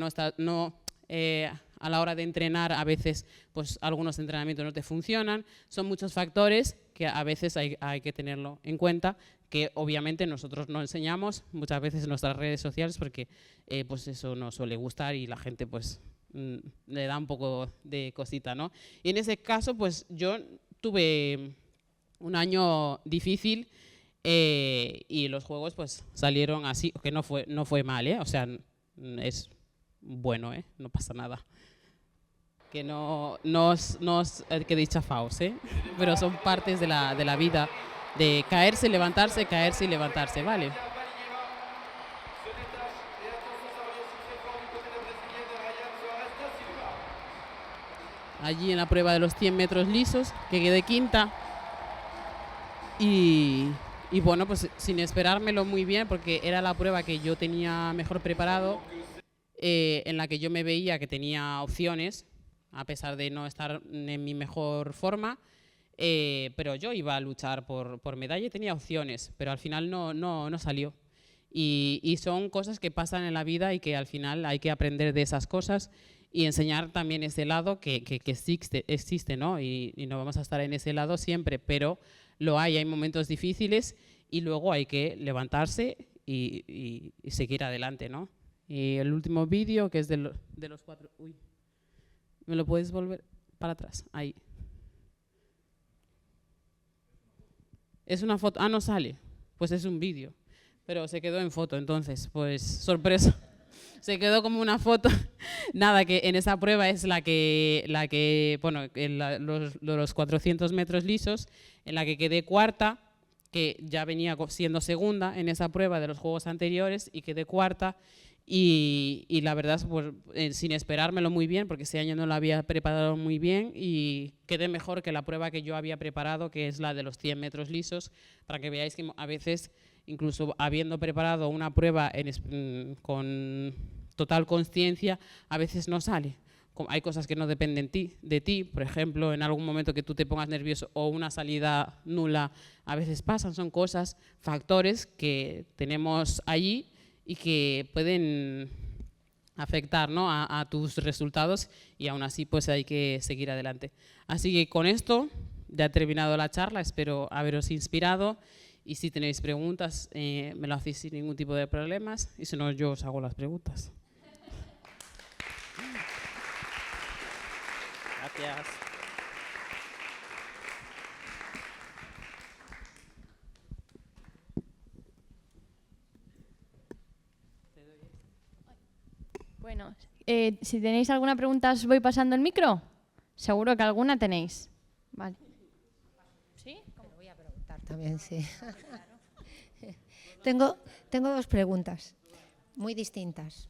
a la hora de entrenar a veces pues algunos entrenamientos no te funcionan, son muchos factores que a veces hay que tenerlo en cuenta, que obviamente nosotros no enseñamos muchas veces en nuestras redes sociales porque pues eso no suele gustar y la gente pues le da un poco de cosita, ¿no? Y en ese caso pues yo tuve un año difícil y los juegos pues salieron así, que no fue mal, o sea, es bueno, no pasa nada. Que no os quedéis chafaos, pero son partes de la vida, de caerse, levantarse, caerse y levantarse, ¿vale? Allí en la prueba de los 100 metros lisos, que quedé quinta. Y bueno, pues sin esperármelo muy bien, porque era la prueba que yo tenía mejor preparado, en la que yo me veía que tenía opciones, a pesar de no estar en mi mejor forma, pero yo iba a luchar por medalla y tenía opciones, pero al final no salió. Y son cosas que pasan en la vida y que al final hay que aprender de esas cosas y enseñar también ese lado que existe, ¿no? Y no vamos a estar en ese lado siempre, pero hay momentos difíciles y luego hay que levantarse y seguir adelante, ¿no? Y el último vídeo, que es de los 4... Uy, ¿me lo puedes volver para atrás? Ahí. ¿Es una foto? Ah, no sale. Pues es un vídeo. Pero se quedó en foto, entonces, pues sorpresa. Se quedó como una foto. Nada, que en esa prueba es bueno, los 400 metros lisos, en la que quedé cuarta, que ya venía siendo segunda en esa prueba de los Juegos anteriores y quedé cuarta. Y la verdad, pues, sin esperármelo muy bien, porque ese año no lo había preparado muy bien y quedé mejor que la prueba que yo había preparado, que es la de los 100 metros lisos, para que veáis que a veces, incluso habiendo preparado una prueba con total consciencia, a veces no sale. Hay cosas que no dependen de ti, por ejemplo, en algún momento que tú te pongas nervioso o una salida nula, a veces pasan, son cosas, factores que tenemos allí y que pueden afectar, ¿no?, a tus resultados, y aún así pues hay que seguir adelante. Así que con esto ya he terminado la charla, espero haberos inspirado, y si tenéis preguntas me lo hacéis sin ningún tipo de problemas, y si no, yo os hago las preguntas. Gracias. Bueno, si tenéis alguna pregunta, os voy pasando el micro. Seguro que alguna tenéis. Vale. ¿Sí? Lo voy a preguntar también, sí. Tengo dos preguntas muy distintas,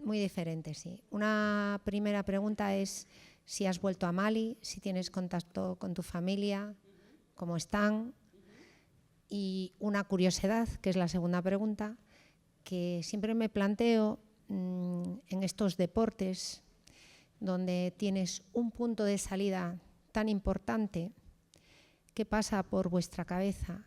muy diferentes, sí. Una primera pregunta es si has vuelto a Mali, si tienes contacto con tu familia, cómo están. Y una curiosidad, que es la segunda pregunta, que siempre me planteo en estos deportes donde tienes un punto de salida tan importante, ¿qué pasa por vuestra cabeza?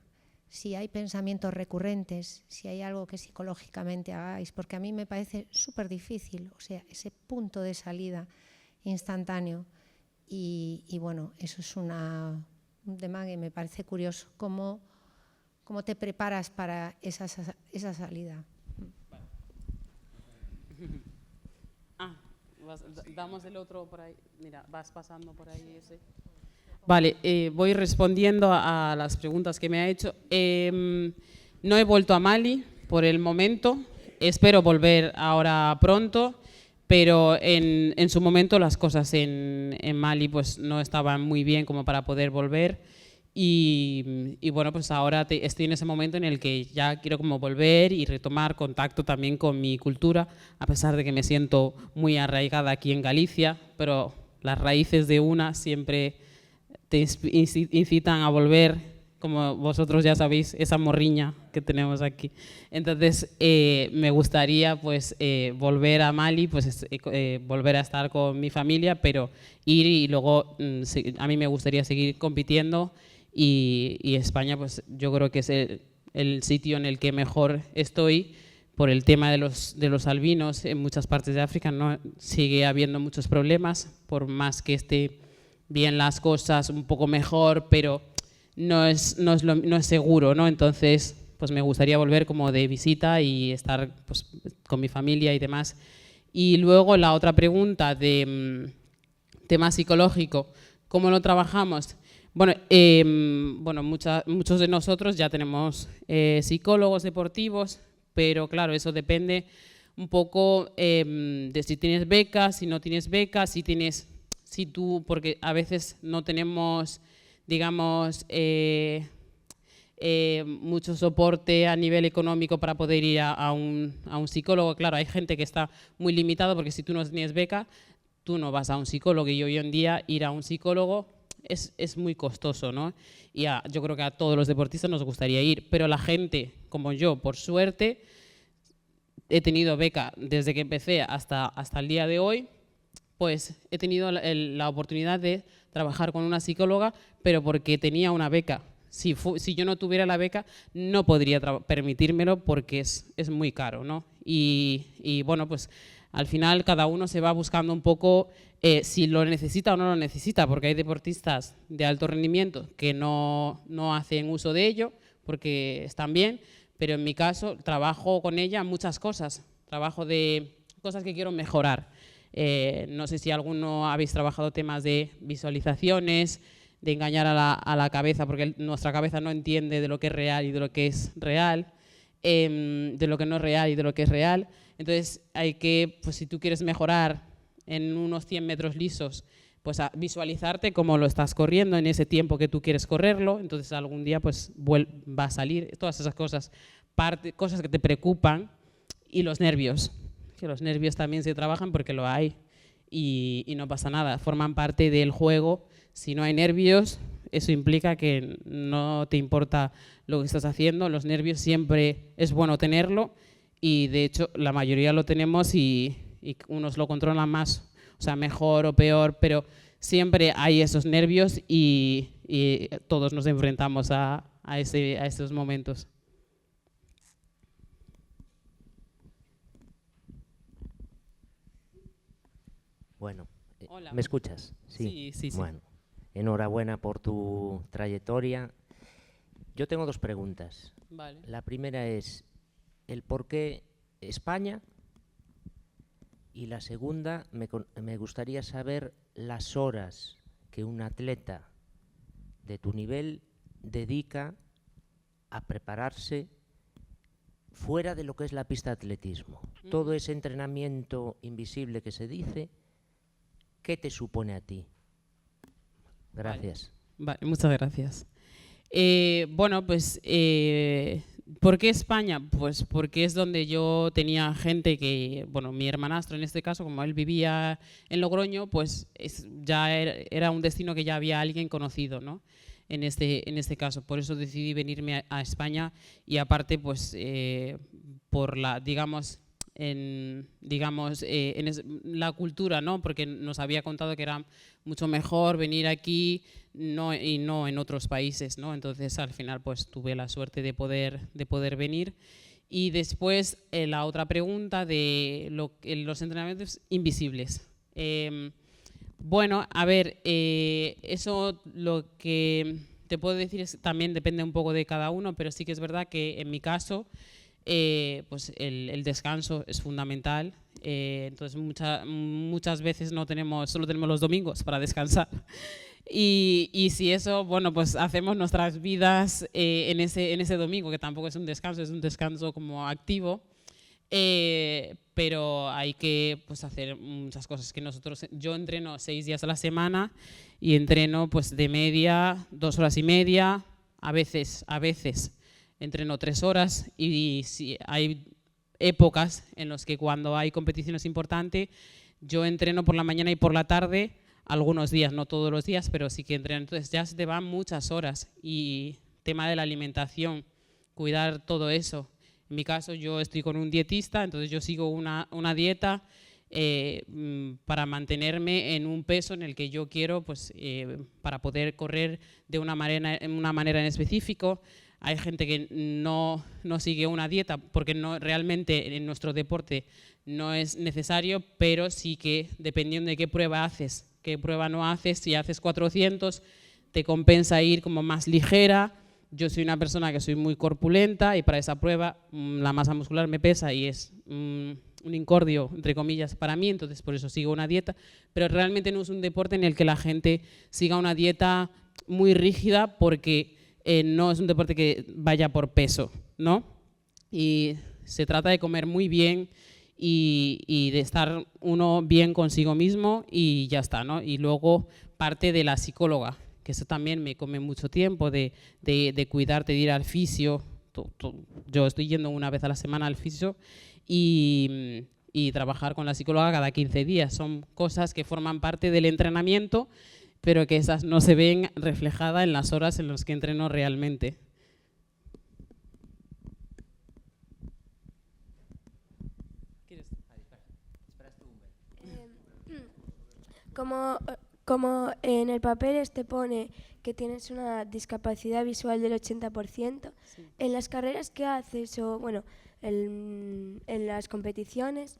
Si hay pensamientos recurrentes, si hay algo que psicológicamente hagáis, porque a mí me parece súper difícil, o sea, ese punto de salida instantáneo. Y bueno, eso es un tema que me parece curioso, cómo te preparas para esa salida. Damos el otro por ahí. Mira, vas pasando por ahí ese. Vale, voy respondiendo a las preguntas que me ha hecho. No he vuelto a Mali por el momento. Espero volver ahora pronto, pero en su momento las cosas en Mali pues no estaban muy bien como para poder volver. Y bueno, pues ahora estoy en ese momento en el que ya quiero como volver y retomar contacto también con mi cultura, a pesar de que me siento muy arraigada aquí en Galicia, pero las raíces de una siempre te incitan a volver, como vosotros ya sabéis, esa morriña que tenemos aquí. Entonces me gustaría pues volver a Mali, pues volver a estar con mi familia, pero ir y luego a mí me gustaría seguir compitiendo. Y España, pues yo creo que es el sitio en el que mejor estoy por el tema de los albinos. En muchas partes de África no sigue habiendo muchos problemas, por más que esté bien las cosas, un poco mejor, pero no es seguro, ¿no? Entonces, pues me gustaría volver como de visita y estar pues, con mi familia y demás. Y luego la otra pregunta de tema psicológico, ¿cómo lo trabajamos? Bueno, muchos de nosotros ya tenemos psicólogos deportivos, pero claro, eso depende un poco de si tienes becas, si no tienes becas, porque a veces no tenemos, digamos, mucho soporte a nivel económico para poder ir a un psicólogo. Claro, hay gente que está muy limitado porque si tú no tienes beca, tú no vas a un psicólogo, y hoy en día ir a un psicólogo es muy costoso, ¿no? Y yo creo que a todos los deportistas nos gustaría ir, pero la gente como yo, por suerte, he tenido beca desde que empecé hasta el día de hoy, pues he tenido la oportunidad de trabajar con una psicóloga, pero porque tenía una beca. Si yo no tuviera la beca, no podría permitírmelo porque es muy caro, ¿no? Y bueno, pues al final cada uno se va buscando un poco si lo necesita o no lo necesita, porque hay deportistas de alto rendimiento que no hacen uso de ello porque están bien, pero en mi caso trabajo con ella muchas cosas, trabajo de cosas que quiero mejorar. No sé si alguno habéis trabajado temas de visualizaciones, de engañar a la cabeza, porque nuestra cabeza no entiende de lo que es real y de lo que es real. de lo que no es real y de lo que es real. Entonces hay que, pues si tú quieres mejorar en unos 100 metros lisos, pues a visualizarte cómo lo estás corriendo en ese tiempo que tú quieres correrlo, entonces algún día pues va a salir, todas esas cosas, cosas que te preocupan, y los nervios, que los nervios también se trabajan porque lo hay y no pasa nada, forman parte del juego. Si no hay nervios, eso implica que no te importa lo que estás haciendo. Los nervios siempre es bueno tenerlo y de hecho la mayoría lo tenemos y unos lo controlan más, o sea, mejor o peor, pero siempre hay esos nervios y todos nos enfrentamos a estos momentos. Bueno, Hola. ¿me escuchas? Sí, sí, sí. Bueno, enhorabuena por tu trayectoria. Yo tengo dos preguntas. Vale. La primera es el por qué España, y la segunda me gustaría saber las horas que un atleta de tu nivel dedica a prepararse fuera de lo que es la pista de atletismo. Todo ese entrenamiento invisible que se dice, ¿qué te supone a ti? Gracias. Vale, muchas gracias. Bueno, pues, ¿por qué España? Pues porque es donde yo tenía gente que, bueno, mi hermanastro en este caso, como él vivía en Logroño, pues ya era un destino que ya había alguien conocido, ¿no? En este caso. Por eso decidí venirme a España y aparte, pues, por la, digamos, la cultura, ¿no? Porque nos había contado que era mucho mejor venir aquí y no en otros países, ¿no? Entonces al final pues tuve la suerte de poder venir. Y después la otra pregunta de los entrenamientos invisibles. Bueno, a ver, eso lo que te puedo decir es también depende un poco de cada uno, pero sí que es verdad que en mi caso pues el descanso es fundamental. Entonces muchas veces solo tenemos los domingos para descansar. Y si eso, bueno, pues hacemos nuestras vidas en ese domingo, que tampoco es un descanso como activo. Pero hay que pues hacer muchas cosas que yo entreno 6 días a la semana y entreno pues de media 2 horas y media, a veces entreno 3 horas y si hay épocas en las que cuando hay competiciones importantes yo entreno por la mañana y por la tarde, algunos días, no todos los días, pero sí que entreno, entonces ya se te van muchas horas. Y tema de la alimentación, cuidar todo eso. En mi caso yo estoy con un dietista, entonces yo sigo una dieta para mantenerme en un peso en el que yo quiero, pues, para poder correr de una manera en específico. Hay gente que no sigue una dieta porque realmente en nuestro deporte no es necesario, pero sí que dependiendo de qué prueba haces, qué prueba no haces, si haces 400 te compensa ir como más ligera. Yo soy una persona que soy muy corpulenta y para esa prueba la masa muscular me pesa y es un incordio, entre comillas, para mí, entonces por eso sigo una dieta, pero realmente no es un deporte en el que la gente siga una dieta muy rígida porque no es un deporte que vaya por peso, ¿no? Y se trata de comer muy bien y de estar uno bien consigo mismo y ya está, ¿no? Y luego parte de la psicóloga, que eso también me come mucho tiempo, de cuidarte, de ir al fisio. Yo estoy yendo una vez a la semana al fisio y trabajar con la psicóloga cada 15 días. Son cosas que forman parte del entrenamiento, pero que esas no se ven reflejadas en las horas en las que entreno realmente. Como en el papel te pone que tienes una discapacidad visual del 80%, sí. En las carreras que haces o bueno, en las competiciones,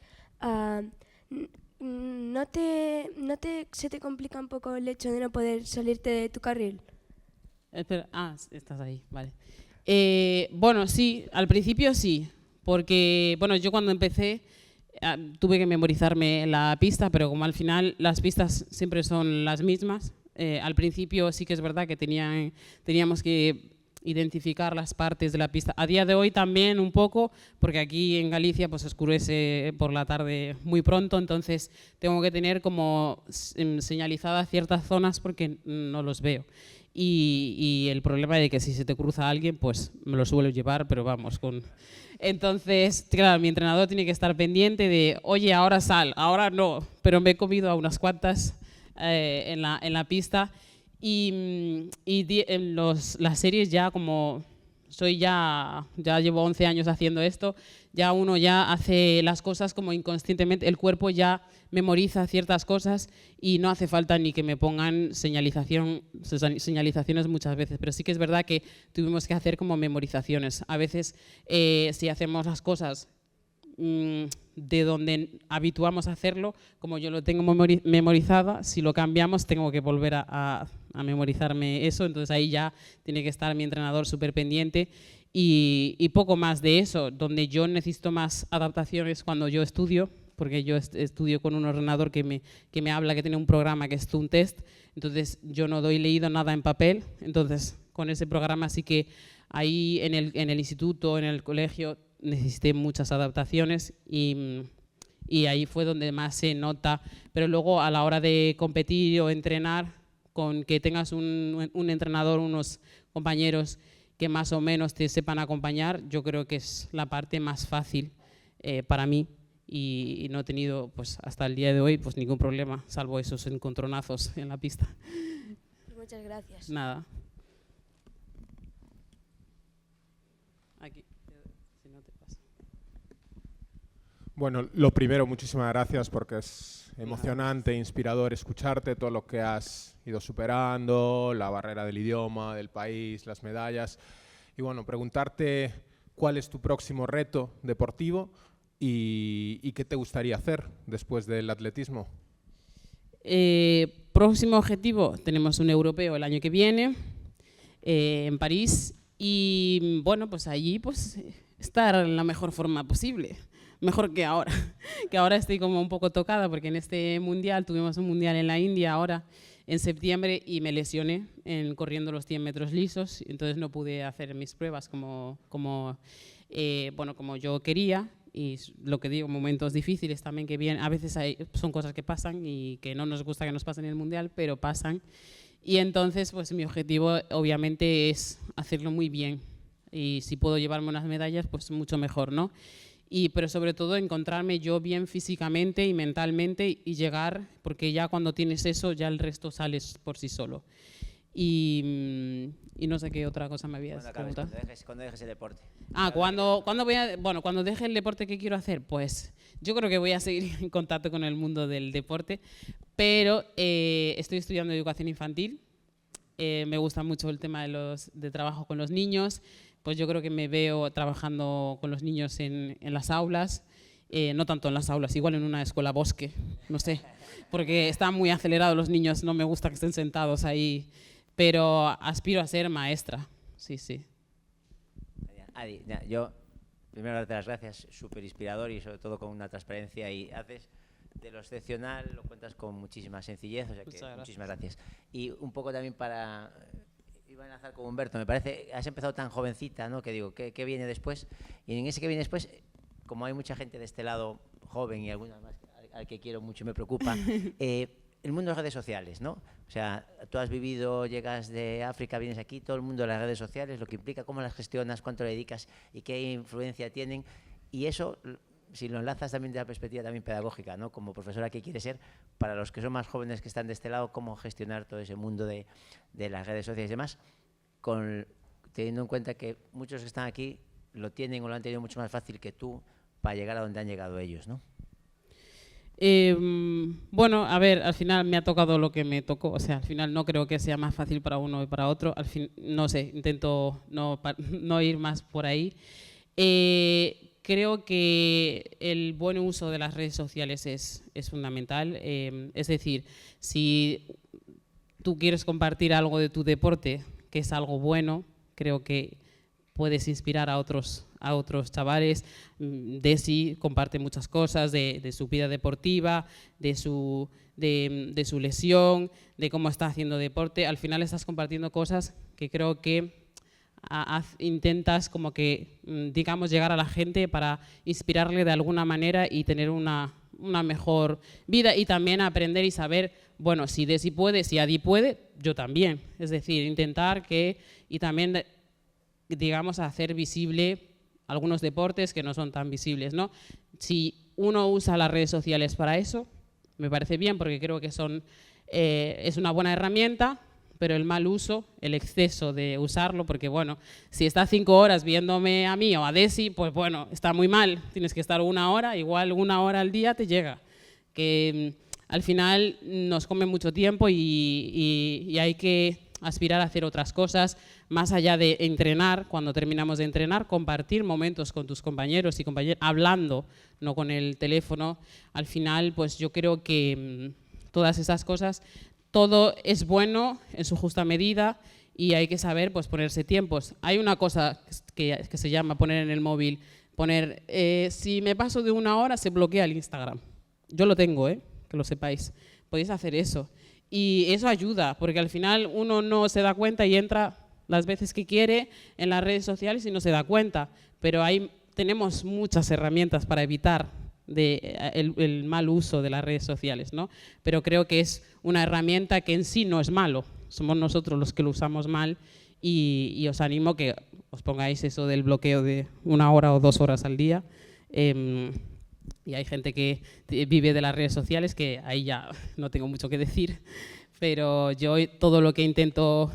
¿se te complica un poco el hecho de no poder salirte de tu carril? Espera, estás ahí, vale. Bueno, sí, al principio sí, porque bueno, yo cuando empecé tuve que memorizarme la pista, pero como al final las pistas siempre son las mismas, al principio sí que es verdad que teníamos que identificar las partes de la pista. A día de hoy también un poco, porque aquí en Galicia pues oscurece por la tarde muy pronto, entonces tengo que tener como señalizadas ciertas zonas porque no los veo. Y el problema de que si se te cruza alguien, pues me lo suelo llevar, pero vamos, con... Entonces, claro, mi entrenador tiene que estar pendiente de, oye, ahora sal, ahora no, pero me he comido a unas cuantas en la pista. Y en las series ya como ya llevo 11 años haciendo esto, ya uno ya hace las cosas como inconscientemente, el cuerpo ya memoriza ciertas cosas y no hace falta ni que me pongan señalizaciones muchas veces, pero sí que es verdad que tuvimos que hacer como memorizaciones. A veces si hacemos las cosas de donde habituamos a hacerlo, como yo lo tengo memorizada, si lo cambiamos tengo que volver a memorizarme eso, entonces ahí ya tiene que estar mi entrenador súper pendiente y poco más de eso. Donde yo necesito más adaptaciones cuando yo estudio, porque yo estudio con un ordenador que me habla, que tiene un programa que es un test, entonces yo no doy leído nada en papel, entonces con ese programa sí que ahí en el instituto, en el colegio, necesité muchas adaptaciones y ahí fue donde más se nota, pero luego a la hora de competir o entrenar, con que tengas un entrenador, unos compañeros que más o menos te sepan acompañar, yo creo que es la parte más fácil para mí y no he tenido pues hasta el día de hoy pues ningún problema, salvo esos encontronazos en la pista. Muchas gracias. Nada. Aquí. Si no te pasa. Bueno, lo primero, muchísimas gracias porque es emocionante, inspirador escucharte, todo lo que has ido superando, la barrera del idioma, del país, las medallas. Y bueno, preguntarte cuál es tu próximo reto deportivo y qué te gustaría hacer después del atletismo. Próximo objetivo, tenemos un europeo el año que viene en París y bueno, pues allí pues estar en la mejor forma posible. Mejor que ahora estoy como un poco tocada porque en este mundial, tuvimos un mundial en la India ahora en septiembre y me lesioné corriendo los 100 metros lisos, entonces no pude hacer mis pruebas como yo quería y lo que digo, momentos difíciles también que vienen, a veces son cosas que pasan y que no nos gusta que nos pasen en el mundial, pero pasan y entonces pues mi objetivo obviamente es hacerlo muy bien y si puedo llevarme unas medallas pues mucho mejor, ¿no? Pero sobre todo encontrarme yo bien físicamente y mentalmente y llegar, porque ya cuando tienes eso, ya el resto sales por sí solo. Y no sé qué otra cosa me habías preguntado. Cuando dejes el deporte. Cuando deje el deporte, ¿qué quiero hacer? Pues yo creo que voy a seguir en contacto con el mundo del deporte, pero estoy estudiando educación infantil. Me gusta mucho el tema de trabajo con los niños. Pues yo creo que me veo trabajando con los niños en las aulas, no tanto en las aulas, igual en una escuela bosque, no sé, porque están muy acelerados los niños, no me gusta que estén sentados ahí, pero aspiro a ser maestra, sí. Adi, yo primero darte las gracias, súper inspirador y sobre todo con una transparencia y haces de lo excepcional, lo cuentas con muchísima sencillez, o sea que muchísimas gracias. Y un poco también iba a enlazar con Humberto, me parece, has empezado tan jovencita, ¿no? Que digo, ¿qué viene después? Y en ese que viene después, como hay mucha gente de este lado joven y alguna más al que quiero mucho y me preocupa, el mundo de las redes sociales, ¿no? O sea, tú has vivido, llegas de África, vienes aquí, todo el mundo de las redes sociales, lo que implica, cómo las gestionas, cuánto le dedicas y qué influencia tienen. Y eso, si lo enlazas también de la perspectiva también pedagógica, ¿no? Como profesora que quiere ser, para los que son más jóvenes que están de este lado, cómo gestionar todo ese mundo de las redes sociales y demás, teniendo en cuenta que muchos que están aquí lo tienen o lo han tenido mucho más fácil que tú para llegar a donde han llegado ellos, ¿no? Bueno, a ver, al final me ha tocado lo que me tocó, o sea, al final no creo que sea más fácil para uno y para otro, al fin, no sé, intento no ir más por ahí. Creo que el buen uso de las redes sociales es fundamental, es decir, si tú quieres compartir algo de tu deporte, que es algo bueno, creo que puedes inspirar a otros chavales. Desi comparte muchas cosas de su vida deportiva, de su lesión, de cómo está haciendo deporte. Al final estás compartiendo cosas que creo que intentas como que, digamos, llegar a la gente para inspirarle de alguna manera y tener una mejor vida y también aprender y saber, bueno, si Desi puede, si Adi puede, yo también. Es decir, intentar y también, digamos, hacer visible algunos deportes que no son tan visibles, ¿no? Si uno usa las redes sociales para eso, me parece bien porque creo que es una buena herramienta, pero el mal uso, el exceso de usarlo, porque bueno, si estás 5 horas viéndome a mí o a Desi, pues bueno, está muy mal, tienes que estar 1 hora, igual 1 hora al día te llega, que al final nos come mucho tiempo y hay que aspirar a hacer otras cosas, más allá de entrenar, cuando terminamos de entrenar, compartir momentos con tus compañeros y compañeras, hablando, no con el teléfono. Al final, pues yo creo que todas esas cosas, todo es bueno en su justa medida y hay que saber pues, ponerse tiempos. Hay una cosa que se llama poner en el móvil, si me paso de 1 hora se bloquea el Instagram. Yo lo tengo, que lo sepáis. Podéis hacer eso. Y eso ayuda, porque al final uno no se da cuenta y entra las veces que quiere en las redes sociales y no se da cuenta. Pero tenemos muchas herramientas para evitar el mal uso de las redes sociales, ¿no? Pero creo que es una herramienta que en sí no es malo, somos nosotros los que lo usamos mal y os animo que os pongáis eso del bloqueo de 1 hora o 2 horas al día. Y hay gente que vive de las redes sociales que ahí ya no tengo mucho que decir, pero yo todo lo que intento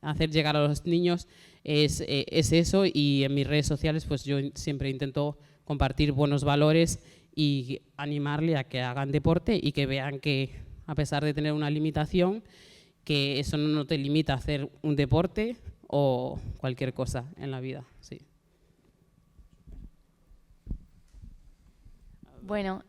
hacer llegar a los niños es eso y en mis redes sociales pues yo siempre intento compartir buenos valores y animarle a que hagan deporte y que vean que a pesar de tener una limitación, que eso no te limita a hacer un deporte o cualquier cosa en la vida. Sí. Bueno,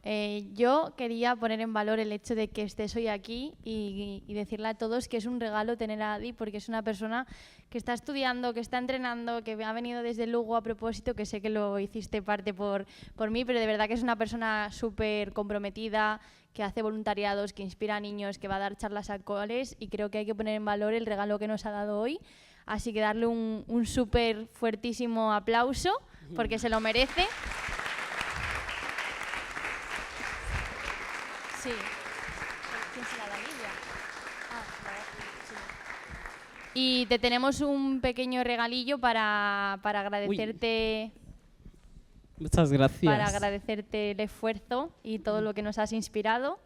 yo quería poner en valor el hecho de que estés hoy aquí y decirle a todos que es un regalo tener a Adi porque es una persona que está estudiando, que está entrenando, que ha venido desde Lugo a propósito, que sé que lo hiciste parte por mí, pero de verdad que es una persona súper comprometida, que hace voluntariados, que inspira a niños, que va a dar charlas a coles y creo que hay que poner en valor el regalo que nos ha dado hoy. Así que darle un súper fuertísimo aplauso porque se lo merece. Sí. ¿Quién se la da, Lidia? Sí. Y te tenemos un pequeño regalillo para agradecerte. Muchas gracias. Para agradecerte el esfuerzo y todo lo que nos has inspirado.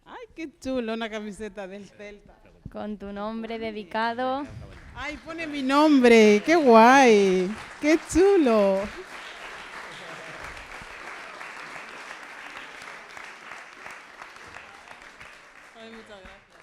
¡Ay, qué chulo! Una camiseta del Celta. Con tu nombre dedicado. ¡Ay, pone mi nombre! ¡Qué guay! ¡Qué chulo! Ay, muchas gracias.